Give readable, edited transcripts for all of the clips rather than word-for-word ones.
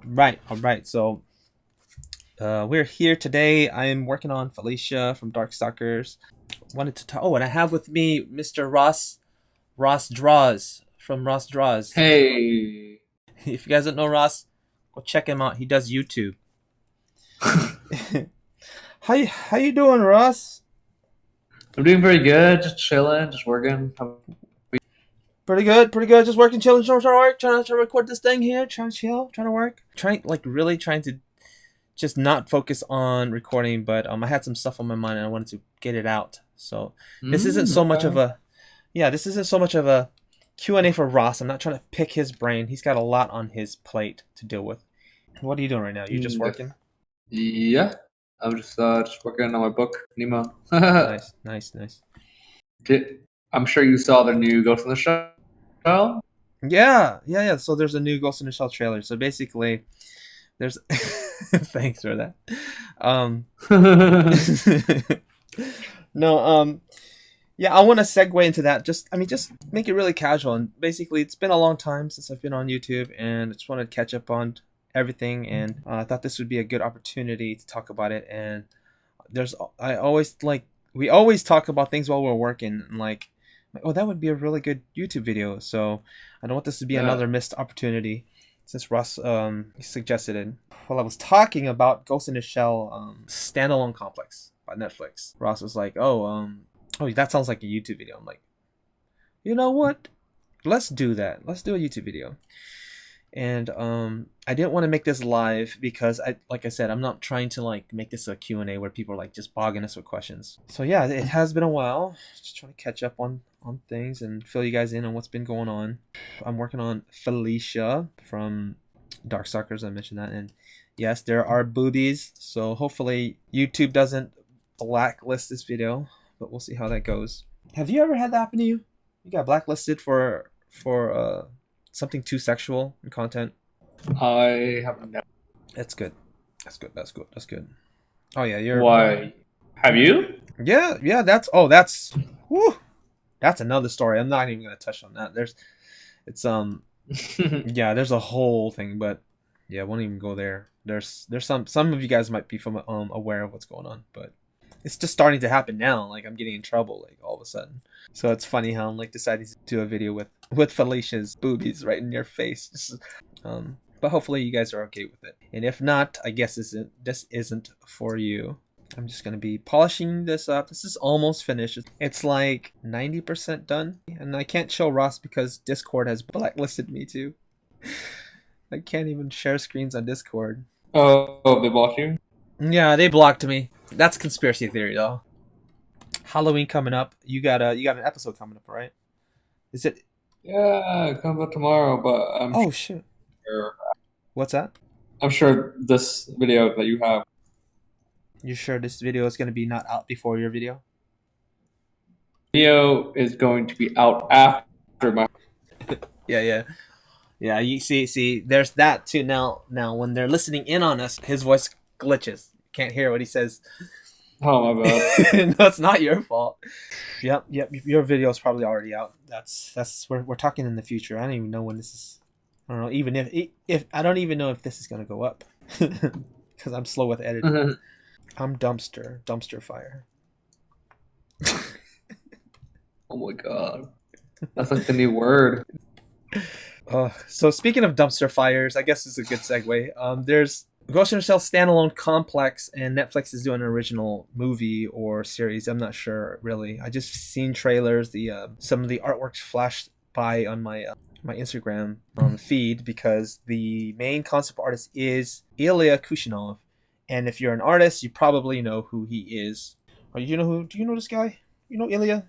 Right, all right. So we're here today. I'm working on Felicia from Darkstalkers. Wanted to talk. Oh, and I have with me Mr. Ross Draws from Ross Draws. Hey, If you guys don't know Ross, go check him out. He does YouTube. How you doing, Ross? I'm doing pretty good. Just chilling, just working. Pretty good, pretty good. Just working, chilling, trying to work, trying to record this thing here, trying to chill, trying to work, really trying to just not focus on recording. But I had some stuff on my mind and I wanted to get it out. So this isn't so much of Okay. a this isn't so much of a Q&A for Ross. I'm not trying to pick his brain. He's got a lot on his plate to deal with. What are you doing right now? You just Mm, working? Yeah, I'm just working on my book, Nemo. Nice, nice, nice. I'm sure you saw the new Ghost in the Shell. Yeah. So there's a new Ghost in the Shell trailer. So basically, there's thanks for that. Um, no, yeah, I want to segue into that. Just make it really casual. And basically, it's been a long time since I've been on YouTube, and I just wanted to catch up on everything. And I thought this would be a good opportunity to talk about it. And I always we always talk about things while we're working, and oh, that would be a really good YouTube video. So I don't want this to be Yeah. another missed opportunity, since Russ suggested it. While I was talking about Ghost in the Shell standalone complex by Netflix, Ross was like, oh, that sounds like a YouTube video. I'm like, you know what? Let's do that. Let's do a YouTube video. And I didn't want to make this live because like I said, I'm not trying to make this a Q&A where people are just bogging us with questions. So yeah, it has been a while. Just trying to catch up on things and fill you guys in on what's been going on. I'm working on Felicia from Darkstalkers. I mentioned that, and yes, there are boobies. So hopefully YouTube doesn't blacklist this video, but we'll see how that goes. Have you ever had that happen to you? You got blacklisted for something too sexual in content? I have no. That's good. That's good. That's good. That's good. Oh yeah, you're. Why? Have you? Yeah. That's. Whew, that's another story. I'm not even gonna touch on that. It's yeah. There's a whole thing, but yeah, won't even go there. There's some of you guys might be from aware of what's going on, but it's just starting to happen now. Like I'm getting in trouble all of a sudden. So it's funny how I'm deciding to do a video with Felicia's boobies right in your face. But hopefully you guys are okay with it. And if not, I guess this isn't for you. I'm just gonna be polishing this up. This is almost finished. It's like 90% done, and I can't show Ross because Discord has blacklisted me too. I can't even share screens on Discord. Oh, they blocked you? Yeah, they blocked me. That's conspiracy theory though. Halloween coming up. You got an episode coming up, right? Is it? Yeah, it comes out tomorrow, but Oh shit. sure, What's that? I'm sure this video that you have You sure this video is gonna be not out before your video? video is going to be out after my. Yeah. You see, there's that too. Now, when they're listening in on us, his voice glitches. Can't hear what he says. Oh, my bad. No, it's not your fault. Yep. Your video is probably already out. That's we're talking in the future. I don't even know when this is. I don't know. Even if I don't even know if this is gonna go up, because I'm slow with editing. I'm dumpster fire. Oh my god. That's like the new word. So speaking of dumpster fires, I guess this is a good segue. There's Ghost in the Shell standalone complex, and Netflix is doing an original movie or series. I'm not sure really. I just seen trailers. The some of the artworks flashed by on my Instagram feed because the main concept artist is Illya Kushinove, and if you're an artist, you probably know who he is. Or you know who? Do you know this guy? You know Ilya?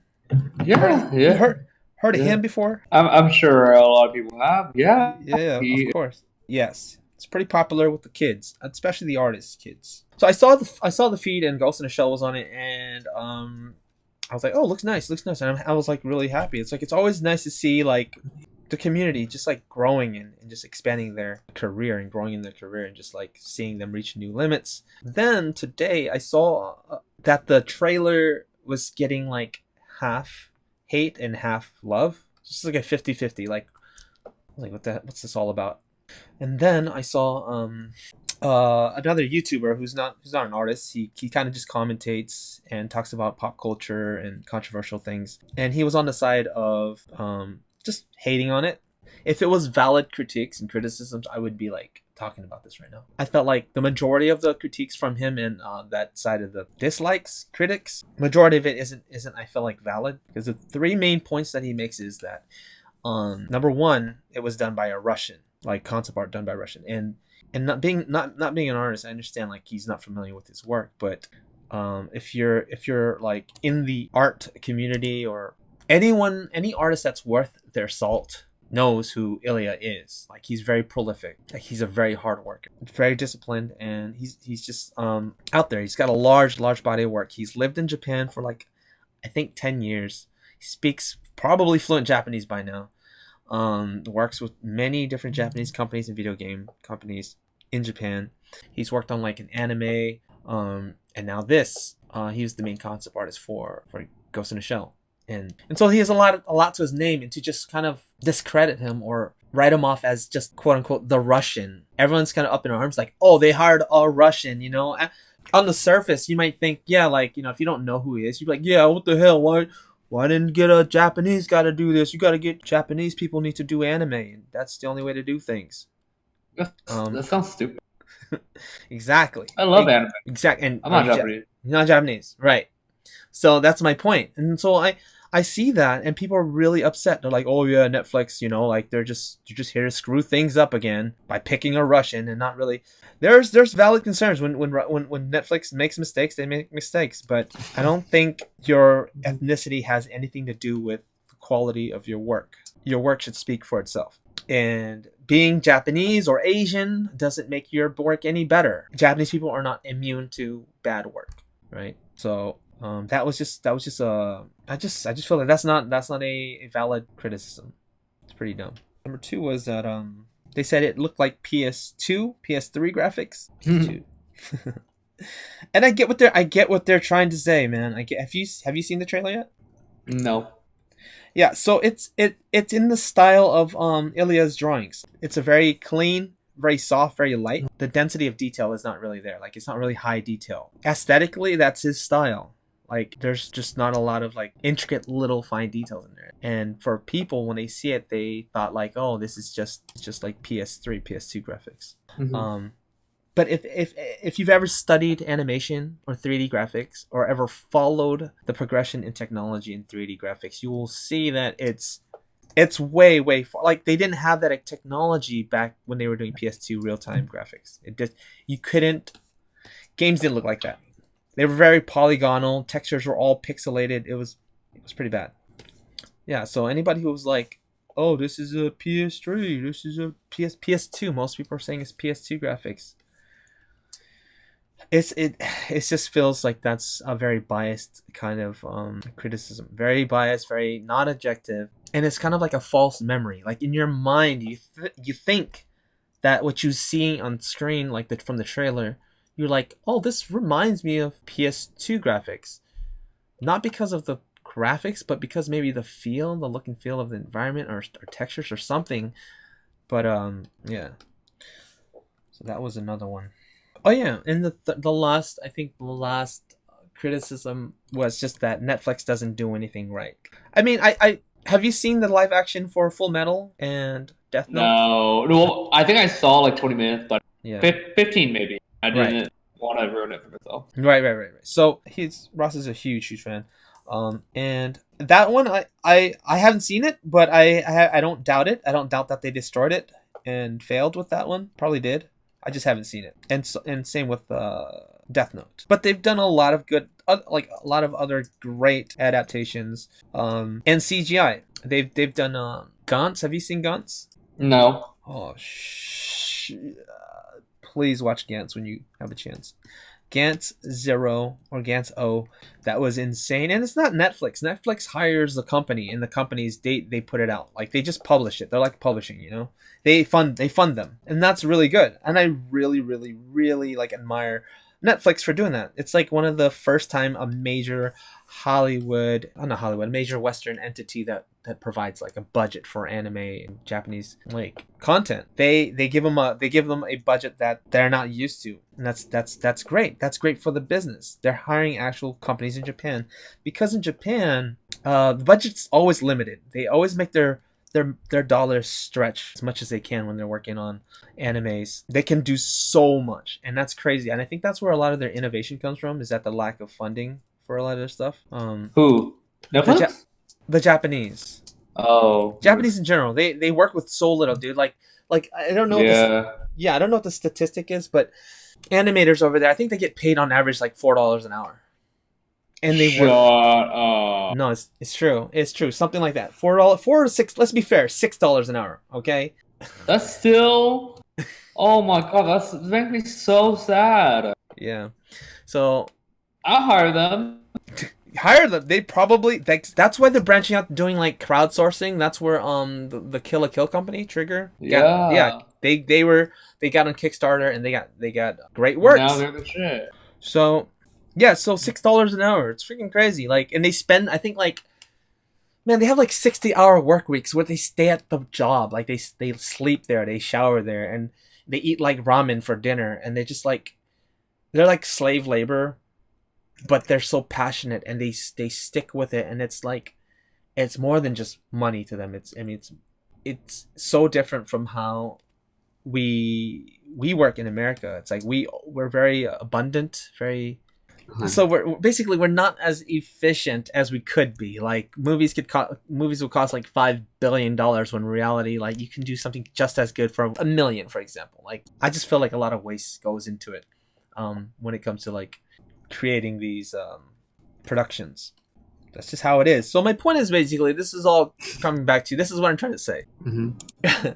You heard Yeah, you yeah, heard of yeah. him before? I'm sure a lot of people have. Yeah, Yeah, of he. course. Yes, it's pretty popular with the kids, especially the artists' kids. So I saw the feed and Ghost in the Shell was on it, and I was like, oh, looks nice, and I was really happy. It's always nice to see the community just growing and just expanding their career and growing in their career and just seeing them reach new limits. Then today I saw that the trailer was getting half hate and half love, just like a 50-50. Like what's this all about? And then I saw another YouTuber who's not an artist. He kind of just commentates and talks about pop culture and controversial things. And he was on the side of just hating on it. If it was valid critiques and criticisms, I would be like talking about this right now. I felt like the majority of the critiques from him and that side of the dislikes critics, majority of it isn't I feel like valid, because the three main points that he makes is that number one, it was done by a Russian, like concept art done by Russian, and not being an artist, I understand like he's not familiar with his work, but if you're like in the art community, or any artist that's worth their salt knows who Illya is. Like, he's very prolific. Like, he's a very hard worker, very disciplined, and he's just out there. He's got a large body of work. He's lived in Japan for like I think 10 years. He speaks probably fluent Japanese by now. Works with many different Japanese companies and video game companies in Japan. He's worked on like an anime, and now this. He was the main concept artist for Ghost in the Shell. And so he has a lot to his name, and to just kind of discredit him or write him off as just quote unquote the Russian. Everyone's kind of up in arms, like, oh, they hired a Russian, you know. On the surface, you might think, yeah, like, you know, if you don't know who he is, you'd be like, yeah, what the hell? Why didn't get a Japanese guy to do this? You got to get Japanese people need to do anime, and that's the only way to do things. That sounds stupid. Exactly. I love anime. Exactly. And I'm not Japanese. You're not Japanese, right? So that's my point. And so I see that, and people are really upset. They're like, oh yeah, Netflix, you know, like you're just here to screw things up again by picking a Russian, and not really. There's valid concerns when Netflix makes mistakes, they make mistakes, but I don't think your ethnicity has anything to do with the quality of your work. Your work should speak for itself. And being Japanese or Asian doesn't make your work any better. Japanese people are not immune to bad work, right? So that was just I just feel like that's not a valid criticism. It's pretty dumb. Number two was that they said it looked like PS2, PS3 graphics. And I get what they're trying to say, man. Have you seen the trailer yet? No. Yeah, so it's in the style of Illya's drawings. It's a very clean, very soft, very light. The density of detail is not really there. Like, it's not really high detail. Aesthetically, that's his style. Like, there's just not a lot of like intricate little fine details in there. And for people, when they see it, they thought like, oh, this is just like PS3, PS2 graphics. Mm-hmm. But if you've ever studied animation or 3D graphics, or ever followed the progression in technology in 3D graphics, you will see that it's way far. Like, they didn't have that technology back when they were doing PS2 real-time graphics. Games didn't look like that. They were very polygonal. Textures were all pixelated. It was pretty bad. Yeah, so anybody who was like, oh, this is a PS3, this is a PS2, most people are saying it's PS2 graphics. It just feels like that's a very biased kind of criticism. Very biased, very not objective, and it's kind of like a false memory. Like, in your mind, you think that what you see on screen, like from the trailer, you're like, oh, this reminds me of PS2 graphics. Not because of the graphics, but because maybe the look and feel of the environment, or textures or something. But yeah. So that was another one. Oh yeah, and the last criticism was just that Netflix doesn't do anything right. I mean, I have you seen the live action for Full Metal and Death Note? No. I think I saw like 20 minutes, but yeah, 15 maybe. I didn't want to ruin it for myself. Right. So Ross is a huge fan, and that one I haven't seen it, but I don't doubt it. I don't doubt that they destroyed it and failed with that one. Probably did. I just haven't seen it, and same with Death Note. But they've done a lot of good, like a lot of other great adaptations, and CGI. They've done Gantz. Have you seen Gantz? No. Oh, please watch Gantz when you have a chance. Gantz 0 or Gantz O, that was insane. And it's not Netflix. Netflix hires the company, and the companies they put it out. Like, they just publish it. They're like publishing, you know. They fund them, and that's really good. And I really like admire Netflix for doing that. It's like one of the first time a major major Western entity that that provides like a budget for anime and Japanese like content. They give them a budget that they're not used to, and that's great. That's great for the business. They're hiring actual companies in Japan, because in Japan, the budget's always limited. They always make their dollars stretch as much as they can when they're working on animes. They can do so much, and that's crazy. And I think that's where a lot of their innovation comes from, is that the lack of funding for a lot of their stuff. Who? Netflix? The Japanese. Oh, Japanese in general. They work with so little, dude. Like I don't know. I don't know what the statistic is, but animators over there, I think they get paid on average like $4 an hour. And they Shut up. No, it's true. It's true. Something like that. $4 to $6. Let's be fair. $6 an hour. Okay. That's still. Oh my god, that makes me so sad. Yeah. So I'll hire them. Hire them. They probably that's why they're branching out, doing like crowdsourcing. That's where the Kill la Kill company Trigger. They got on Kickstarter, and they got great works. Now they're the shit. So. Yeah, so $6 an hour. It's freaking crazy. Like, and they spend, I think, like, man, they have like 60-hour work weeks where they stay at the job. Like, they sleep there, they shower there, and they eat like ramen for dinner. And they just like, they're like slave labor, but they're so passionate, and they stick with it. And it's like, it's more than just money to them. It's so different from how we work in America. It's like we're very abundant, very. So we're not as efficient as we could be. Like movies would cost like $5 billion, when in reality, like you can do something just as good for $1 million, for example. Like I just feel like a lot of waste goes into it when it comes to like creating these productions. That's just how it is. So my point is basically, this is all coming back to, this is what I'm trying to say. Mm-hmm.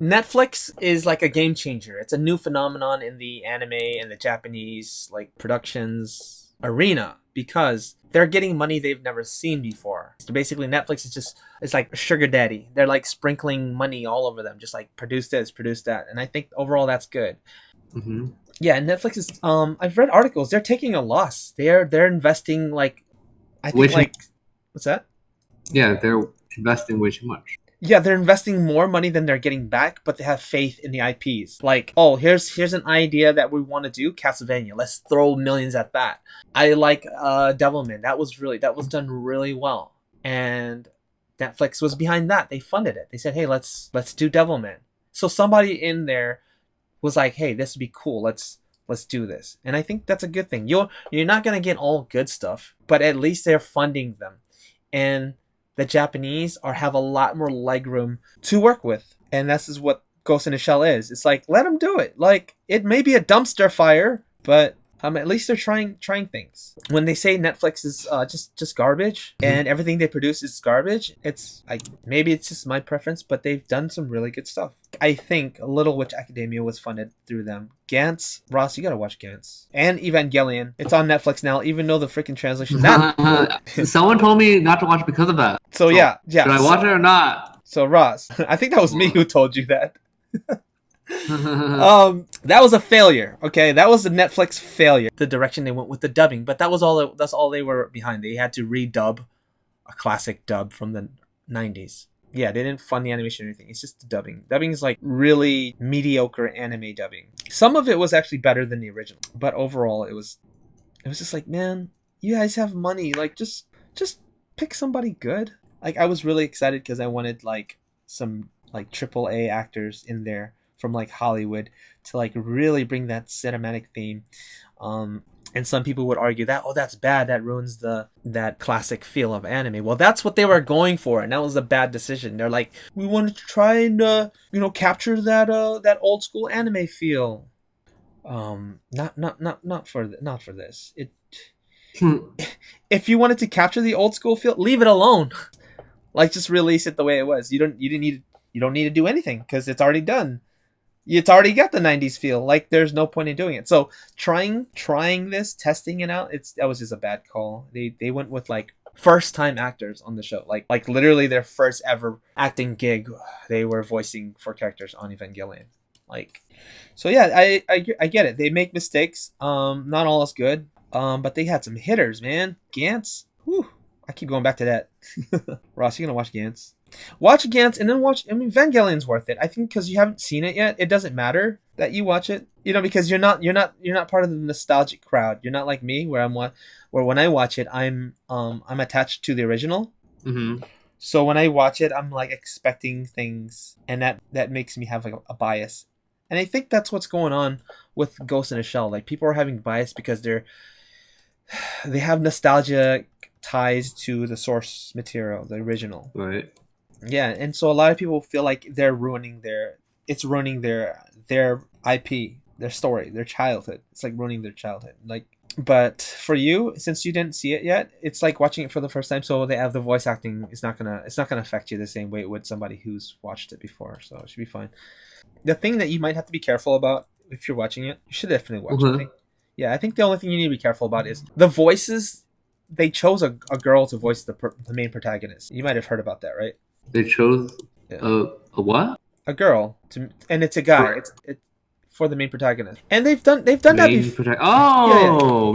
Netflix is like a game changer. It's a new phenomenon in the anime and the Japanese like productions arena, because they're getting money they've never seen before. So basically Netflix it's like a sugar daddy. They're like sprinkling money all over them, just like produce this, produce that. And I think overall that's good. Mm-hmm. Yeah, and Netflix is I've read articles, they're taking a loss. They're investing like, I think what's that? Yeah, they're investing way too much. Yeah, they're investing more money than they're getting back, but they have faith in the IPs. Like, oh, here's an idea that we want to do, Castlevania. Let's throw millions at that. I like Devilman. That was done really well, and Netflix was behind that. They funded it. They said, hey, let's do Devilman. So somebody in there was like, hey, this would be cool. Let's do this. And I think that's a good thing. You're not gonna get all good stuff, but at least they're funding them, and the Japanese have a lot more legroom to work with. And this is what Ghost in the Shell is. It's like, let them do it. Like, it may be a dumpster fire, but at least they're trying things. When they say Netflix is just garbage, and everything they produce is garbage, it's like, maybe it's just my preference, but they've done some really good stuff. I think Little Witch Academia was funded through them. Gantz, Ross, you gotta watch Gantz. And Evangelion. It's on Netflix now, even though the freaking translation. Someone told me not to watch it because of that. So yeah. Should I watch it or not? So Ross, I think that was me who told you that. That was a failure. Okay, that was the Netflix failure. The direction they went with the dubbing, but that's all they were behind. They had to redub a classic dub from the 90s. Yeah, they didn't fund the animation or anything. It's just the dubbing. Dubbing is like really mediocre anime dubbing. Some of it was actually better than the original, but overall it was just like, man, you guys have money. Like just pick somebody good. Like I was really excited because I wanted like some like AAA actors in there from like Hollywood to like really bring that cinematic theme. And some people would argue that, oh, that's bad. That ruins that classic feel of anime. Well, that's what they were going for, and that was a bad decision. They're like, we wanted to try and capture that old school anime feel. Not for this. If you wanted to capture the old school feel, leave it alone. Like just release it the way it was. You don't need to do anything because it's already done. It's already got the 90s feel. Like there's no point in doing it. So trying this, testing it out, that was just a bad call. They went with like first time actors on the show. Like literally their first ever acting gig, they were voicing for characters on Evangelion. Like, so yeah, I get it. They make mistakes. Not all is good. But they had some hitters, man. Gantz, whew. I keep going back to that. Ross, you gonna watch Gantz? Watch Gantz and then watch. I mean, Evangelion's worth it. I think because you haven't seen it yet, it doesn't matter that you watch it. You know, because you're not part of the nostalgic crowd. You're not like me, where where when I watch it, I'm attached to the original. Mm-hmm. So when I watch it, I'm like expecting things, and that makes me have like a bias. And I think that's what's going on with Ghost in the Shell. Like people are having bias because they have nostalgia ties to the source material, the original. Right. Yeah, and so a lot of people feel like they're ruining their IP, their story, their childhood. It's like ruining their childhood. Like, but for you, since you didn't see it yet, it's like watching it for the first time. So they have the voice acting. It's not gonna affect you the same way it would somebody who's watched it before. So it should be fine. The thing that you might have to be careful about if you're watching it, you should definitely watch it. Yeah, I think the only thing you need to be careful about is the voices. They chose a girl to voice the main protagonist. You might have heard about that, right? They chose a what? A girl and it's a guy. It's for the main protagonist, and they've done that before.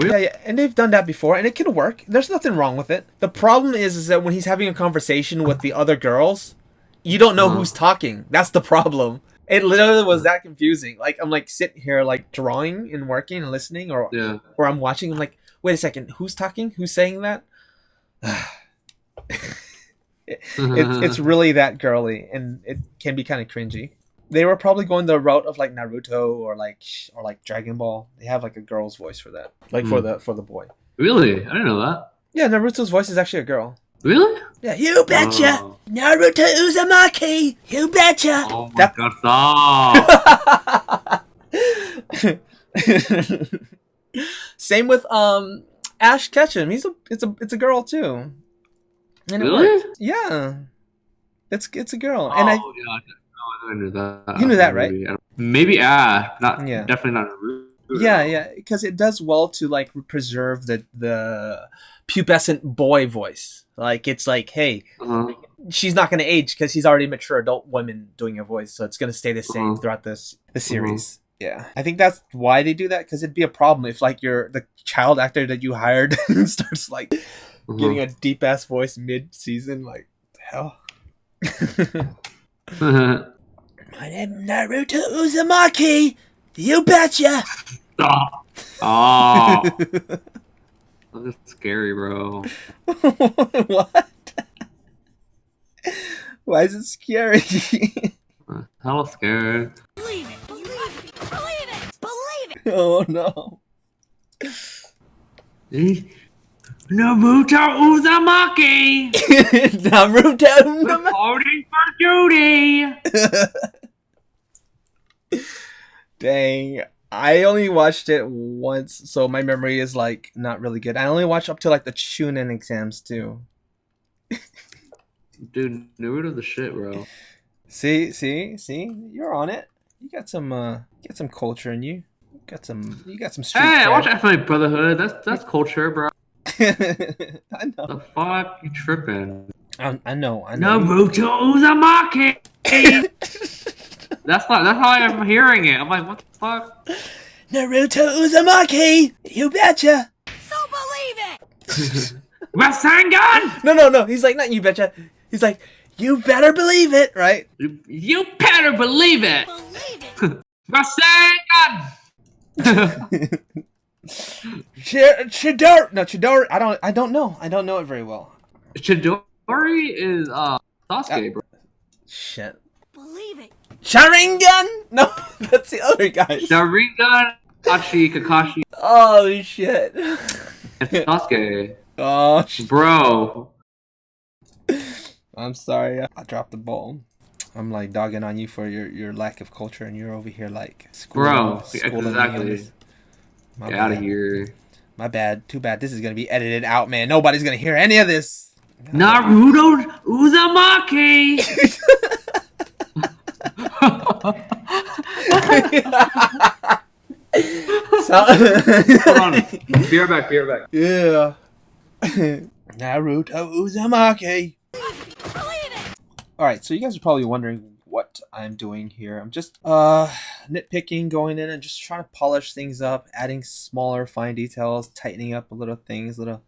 Yeah, and they've done that before, and it can work. There's nothing wrong with it. The problem is that when he's having a conversation with the other girls, you don't know who's talking. That's the problem. It literally was that confusing. Like I'm like sitting here like drawing and working and listening, or I'm watching. I'm like, wait a second, who's talking? Who's saying that? It's really that girly, and it can be kind of cringy. They were probably going the route of like Naruto or like Dragon Ball. They have like a girl's voice for that, like for the boy. Really? I didn't know that. Yeah, Naruto's voice is actually a girl. Really? Yeah, you betcha. Oh. Naruto Uzumaki. You betcha. Oh my god! Stop. Same with Ash Ketchum. It's a girl too. And really? Yeah. It's a girl. Oh, and yeah. I knew that. You knew that, right? Maybe definitely not Naruto. Yeah, because it does well to like preserve the pubescent boy voice. Like it's like, hey, she's not gonna age because she's already a mature adult woman doing a voice, so it's gonna stay the same throughout the series. Yeah, I think that's why they do that, because it'd be a problem if like the child actor that you hired starts like getting a deep ass voice mid season. Like, hell. My name Naruto Uzumaki. You betcha. Stop. Oh, that's scary, bro. What? Why is it scary? Hella scared. Believe it. Believe it. Oh no. Naruto Uzumaki. Naruto Uzumaki. Reporting for duty. Dang. I only watched it once, so my memory is like not really good. I only watched up to like the Chunin exams too. Dude, Naruto's the shit, bro. See, you're on it. You got some culture in you. You got some street Hey, cred. I watch Anime Brotherhood. That's culture, bro. I know. The fuck you tripping? I know. Naruto Uzumaki. That's how I'm hearing it. I'm like, what the fuck? Naruto Uzumaki. You betcha. So believe it. Rasengan. No. He's like, not you betcha. He's like, you better believe it, right? You better believe it. Believe it. Rasengan. Chidori. I don't know it very well. Chidori is Sasuke, bro. Shit. Believe it. Sharingan? No, that's the other guy. Sharingan, Kakashi. Oh shit. It's Sasuke. Oh shit. Bro. I'm sorry, I dropped the ball. I'm like dogging on you for your lack of culture, and you're over here like schooling exactly. Get out of here. My bad. Too bad. This is gonna be edited out, man. Nobody's gonna hear any of this. Naruto Uzumaki. Hold on. Be right back. Yeah. Naruto Uzumaki. Alright, so you guys are probably wondering what I'm doing here. I'm just nitpicking, going in and just trying to polish things up, adding smaller fine details, tightening up little things, little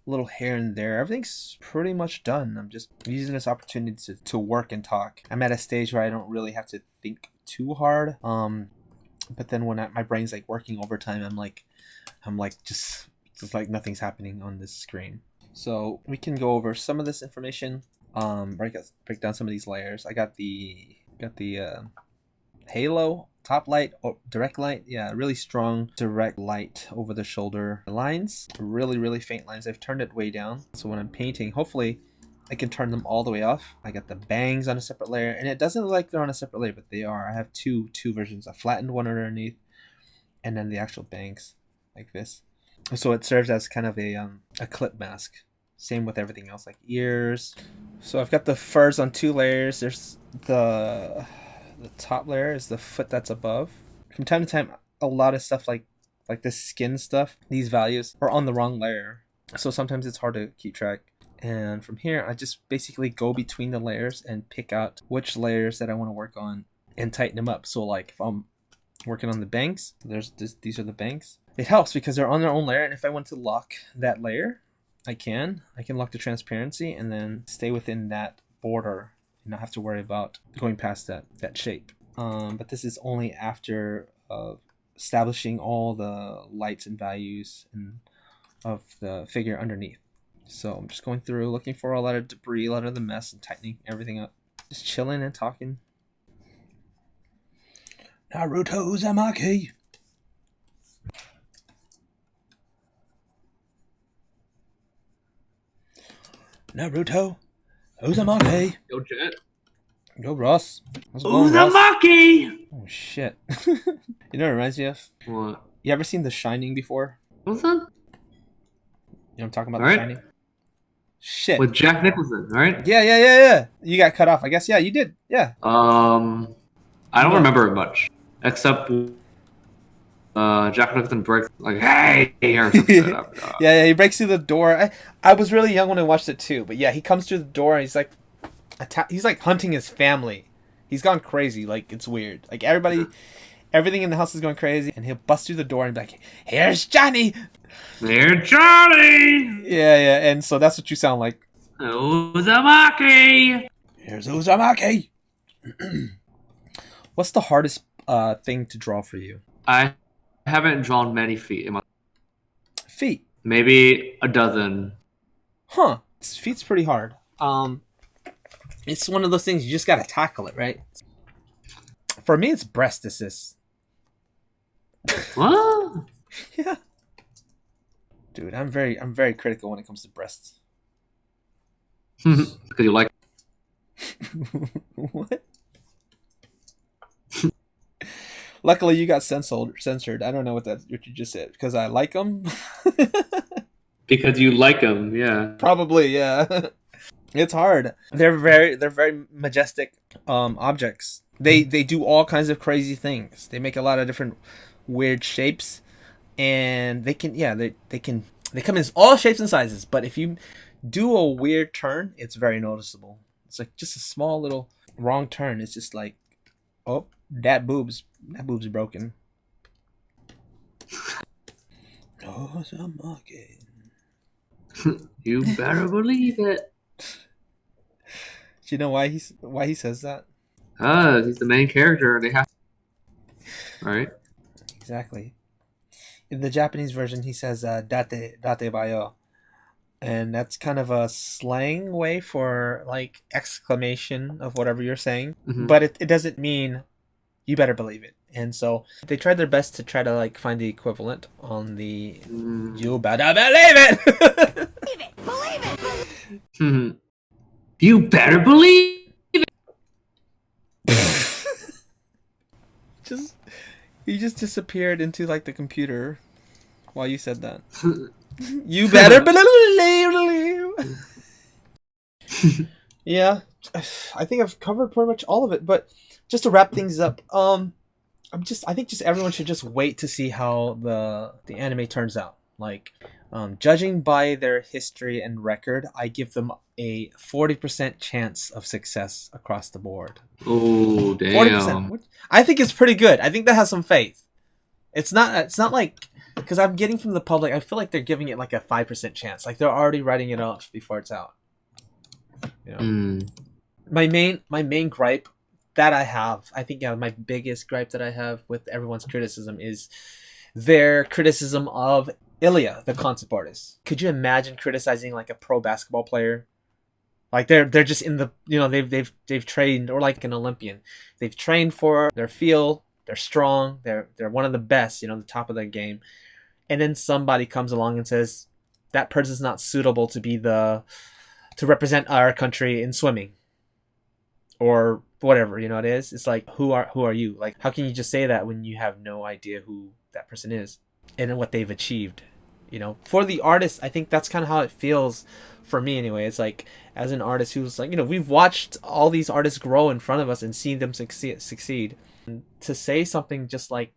little here and there. Everything's pretty much done. I'm just using this opportunity to work and talk. I'm at a stage where I don't really have to think too hard. But then when my brain's like working overtime, I'm like just like nothing's happening on this screen. So we can go over some of this information. Break down some of these layers. I got the halo top light or direct light. Yeah, really strong direct light over the shoulder lines. Really faint lines. I've turned it way down, so when I'm painting, hopefully I can turn them all the way off. I got the bangs on a separate layer, and it doesn't look like they're on a separate layer, but they are. I have two versions, a flattened one underneath, and then the actual bangs like this. So it serves as kind of a clip mask. Same with everything else, like ears. So I've got the furs on 2 layers. There's the top layer is the foot that's above. From time to time, a lot of stuff like this skin stuff, these values are on the wrong layer. So sometimes it's hard to keep track. And from here, I just basically go between the layers and pick out which layers that I want to work on and tighten them up. So like if I'm working on the bangs, these are the bangs. It helps because they're on their own layer, and if I want to lock that layer, I can lock the transparency and then stay within that border and not have to worry about going past that shape. But this is only after establishing all the lights and values of the figure underneath. So I'm just going through, looking for a lot of debris, a lot of the mess, and tightening everything up. Just chilling and talking. Naruto Uzumaki. Naruto Uzumaki. Yo, Jet. Yo, Ross. How's it going, Ross? Uzumaki! Oh, shit. You know what it reminds me of? What? You ever seen The Shining before? What's that? You know what I'm talking about? All The right. Shining? Shit. With Jack Nicholson, right? Yeah. You got cut off. I guess, yeah, you did. Yeah. I don't remember it much, except Jack Nicholson breaks like, "Hey!" or something. Yeah, he breaks through the door. I was really young when I watched it too, but yeah, he comes through the door and he's like hunting his family. He's gone crazy. Like, it's weird. Like, everything in the house is going crazy, and he'll bust through the door and be like, "Here's Johnny!" Here's Johnny! Yeah, and so that's what you sound like. Uzumaki! Here's Uzumaki! What's the hardest thing to draw for you? I haven't drawn many feet in my Feet. maybe a dozen. Huh. Feet's pretty hard. It's one of those things you just gotta tackle it, right? For me, it's breast assist. What? Yeah. Dude, I'm very critical when it comes to breasts. Because you like. What? Luckily, you got censored. I don't know what you just said. Because I like them. Because you like them, yeah. Probably, yeah. It's hard. They're very majestic objects. They do all kinds of crazy things. They make a lot of different weird shapes, and they come in all shapes and sizes. But if you do a weird turn, it's very noticeable. It's like just a small little wrong turn. It's just like, oh, that boob's broken. Oh, I'm mocking. You better believe it. Do you know why he says that? He's the main character. They have, right? Exactly. In the Japanese version, he says "date bayo," and that's kind of a slang way for like exclamation of whatever you're saying. Mhm. But it doesn't mean you better believe it. And so they tried their best to try to like find the equivalent on the you better believe it. Believe it! Mhm. You better believe it. He just disappeared into like the computer while you said that. You better believe. Yeah, I think I've covered pretty much all of it. But just to wrap things up, I think everyone should just wait to see how the anime turns out. Like, judging by their history and record, I give them a 40% chance of success across the board. Oh, damn. 40%. I think it's pretty good. I think that has some faith. It's not like because I'm getting from the public, I feel like they're giving it like a 5% chance. Like they're already writing it off before it's out. You know? My main gripe that I have, I think, my biggest gripe that I have with everyone's criticism is their criticism of Illya, the concept artist. Could you imagine criticizing like a pro basketball player? Like they're just in the, you know, they've trained, or like an Olympian. They've trained for their field, they're strong, they're one of the best, you know, the top of their game. And then somebody comes along and says that person's not suitable to represent our country in swimming. Or whatever, you know, it is. It's like, who are you? Like, how can you just say that when you have no idea who that person is and what they've achieved? You know, for the artist, I think that's kind of how it feels for me anyway. It's like, as an artist who's like, you know, we've watched all these artists grow in front of us and seen them succeed. And to say something just like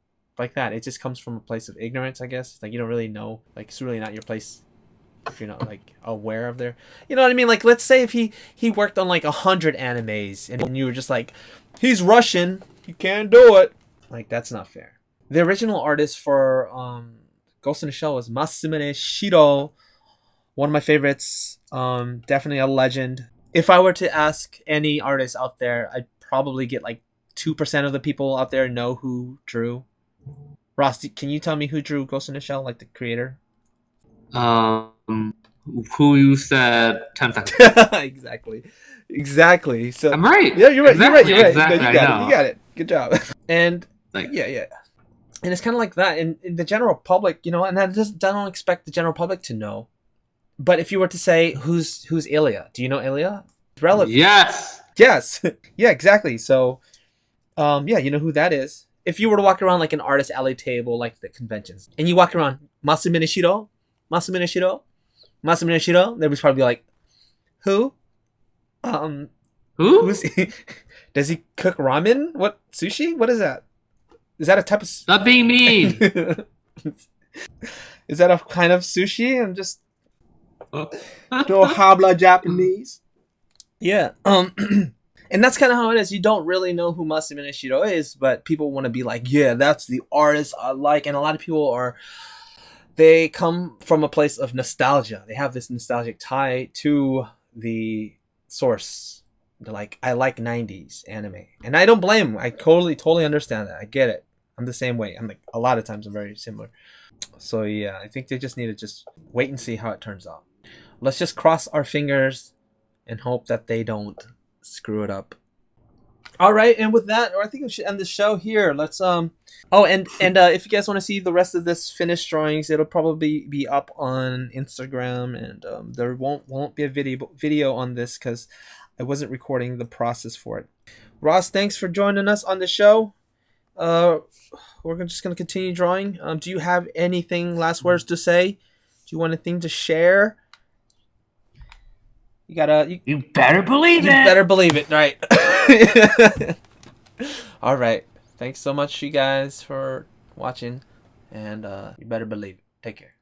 that, it just comes from a place of ignorance, I guess. Like, you don't really know. Like, it's really not your place if you're not like aware of their, you know what I mean? Like, let's say if he worked on like 100 animes and you were just like, he's Russian, he can't do it. Like, that's not fair. The original artist for Ghost in the Shell was Masamune Shido, one of my favorites. Definitely a legend. If I were to ask any artist out there, I'd probably get like 2% of the people out there know who drew. Ross, can you tell me who drew Ghost in the Shell, like the creator? Who you said 10 seconds. Exactly. So I'm right. Yeah, you're right. Exactly. You're right. Exactly. No, you got it. Good job. And Like, yeah. And it's kind of like that. And in the general public, you know, and I don't expect the general public to know. But if you were to say, who's Illya? Do you know Illya? Relevant. yes. Yes. Yeah, exactly. So, yeah, you know who that is. If you were to walk around like an artist alley table, like the conventions, and you walk around Masamune Shido, they would probably be like, who? Who? Who's he? Does he cook ramen? What, sushi? What is that? Is that a type of... Not being mean. Is that a kind of sushi? I'm just... don't habla Japanese. Yeah. And that's kind of how it is. You don't really know who Masamune Shido is, but people want to be like, yeah, that's the artist I like. And a lot of people they come from a place of nostalgia. They have this nostalgic tie to the source. They're like, I like 90s anime. And I don't blame them. I totally understand that. I get it. I'm the same way. I'm like, a lot of times I'm very similar. So yeah, I think they just need to just wait and see how it turns out. Let's just cross our fingers and hope that they don't screw it up. All right, and with that, I think we should end the show here. Let's and if you guys want to see the rest of this finished drawings, it'll probably be up on Instagram, and there won't be a video on this because I wasn't recording the process for it. Ross, thanks for joining us on the show. We're just gonna continue drawing. Do you have anything last words to say? Do you want anything to share? You better believe it. You better believe it, right? All right. Thanks so much, you guys, for watching, and you better believe it. Take care.